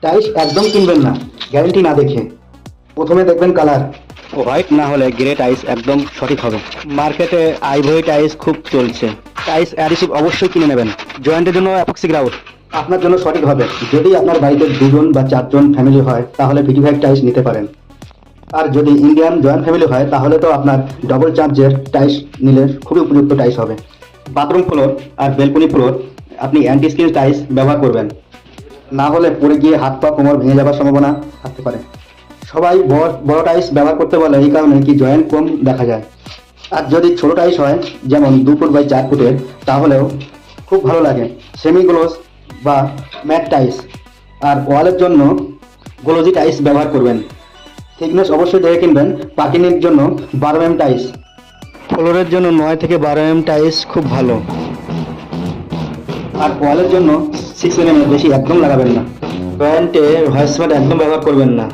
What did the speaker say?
Tiles একদম কিনবেন না গ্যারান্টি না দেখে। প্রথমে দেখবেন কালার, হোয়াইট না হলে গ্রে টাইলস একদম সঠিক হবে। মার্কেটে আইভরি টাইলস খুব চলছে। টাইলস অ্যাডিসিভ অবশ্যই কিনে নেবেন। জয়েন্টের জন্য অ্যাপক্সি গ্রাউট। আপনার জন্য সঠিক হবে। যদি আপনার বাড়িতে 2 জন বা 4 জন ফ্যামিলি হয় তাহলে 55 টাইলস নিতে পারেন। আর যদি ইন্ডিয়ান জয়েন্ট ফ্যামিলি হয় তাহলে তো আপনার ডবল চার্জের টাইলস নিলে খুবই উপযুক্ত টাইলস হবে। বাথরুম ফ্লোর আর বেলকনি ফ্লোর আপনি অ্যান্টি স্কিন টাইলস ব্যবহার করবেন, না হলে পড়ে গিয়ে হাত পা কোমর ভেঙে যাওয়ার সম্ভাবনা থাকতে পারে। সবাই বড় বড় টাইলস ব্যবহার করতে বলে এই কারণে কি জয়েন্ট কম দেখা যায়। আর যদি ছোট টাইলস হয় যেমন 2 ফুট বাই 4 ফুটের তাহলেও খুব ভালো লাগে। সেমি গ্লোস বা ম্যাট টাইলস। আর ওয়ালের জন্য গ্লোজি টাইলস ব্যবহার করবেন। থিকনেস অবশ্যই দেখে কিনবেন। পার্কিংয়ের জন্য 12 mm টাইলস। ফ্লোরের জন্য 9 থেকে 12 mm টাইলস খুব ভালো। আর ওয়ালের জন্য 6 mm এর বেশি একদম লাগাবেন না। জয়েন্টে হোয়াইট সিমেন্ট একদম ব্যবহার করবেন না।